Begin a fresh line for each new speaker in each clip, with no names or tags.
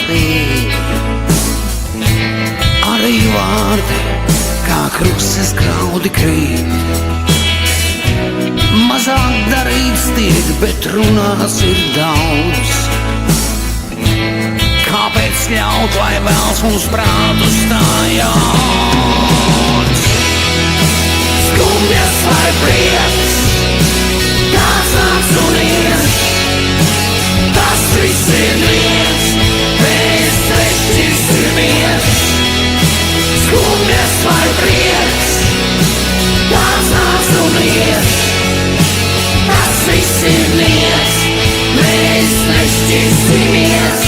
spīd. Arī vārdi, kā kruses graudi krīt. Mazāk darīts tiek, bet runās ir daudz. Kāpēc ļaut, lai vēls mums prātu stājās? Skumjas vai prieks, kāds nāks un ies, tas viss ir viens, mēs nešķirsimies. Skumjas vai prieks, kāds nāks un ies, tas viss ir viens, mēs nešķirsimies.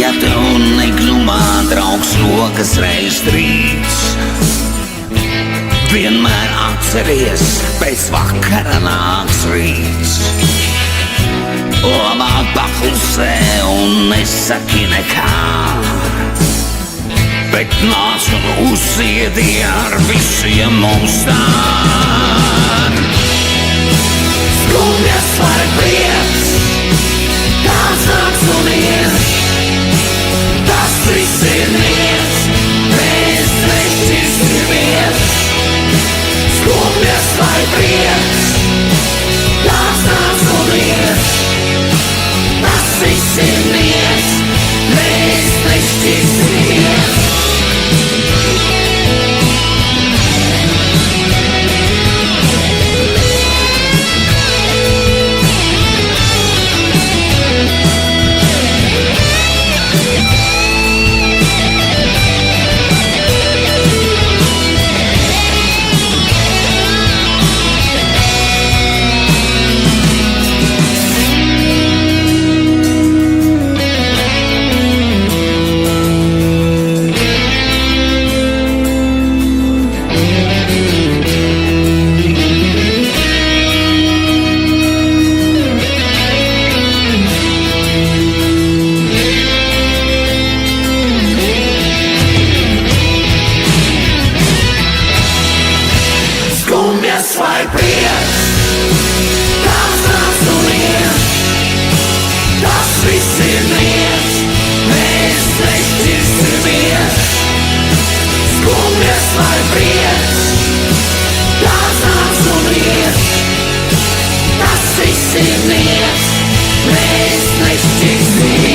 Ja tev neglumā draugs rokas reiz trīc, vienmēr atceries, pēc vakara nāks rīts. Labāk paklusē un nesaki nekā, bet nāc un uzsiedi ar visiem mums tā. Skumjas vai prieks, kāds nāks un ies, tas viss ir viens, mēs nešķirsimies. Skumjas vai prieks, kāds nāks un ies, tas viss ir viens, mēs nešķirsimies. Skumjas vai prieks, kāds nāks un ies, tas viss ir viens, mēs nešķirsimies. Skumjas vai prieks, kāds nāks un ies, tas viss ir viens, mēs nešķirsimies.